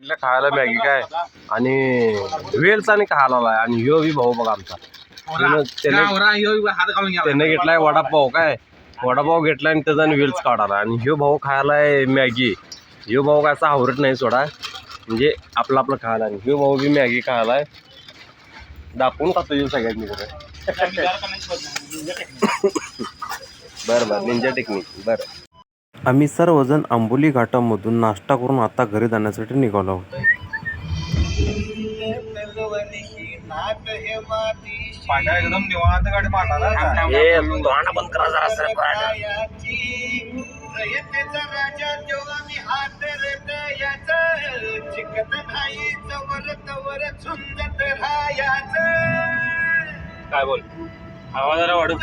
तिला खायला मॅगी काय आणि वेलचा आणि खायला आणि ह्यो बी भाऊ बघा आमचा त्याने घेतलाय वडापाव काय वडापाव घेतलाय आणि त्याचा वेल्स काढाला आणि ह्यो भाऊ खायलाय मॅगी. ह्यो भाऊ काय असा आवडत नाही सोडा म्हणजे आपलं आपलं खायला आणि ह्यो भाऊ बी मॅगी खायलाय दाखवून खातो येऊ सगळ्यांनी बरं निंजा टेक्निक बरं. आम्ही सर्वजण आंबोली घाटामधून नाश्ता करून आता घरी जाण्यासाठी निघालो आहोत. एकदम निवांत गाडी मारणार बंद करा काय बोल आवाज जरा वाढू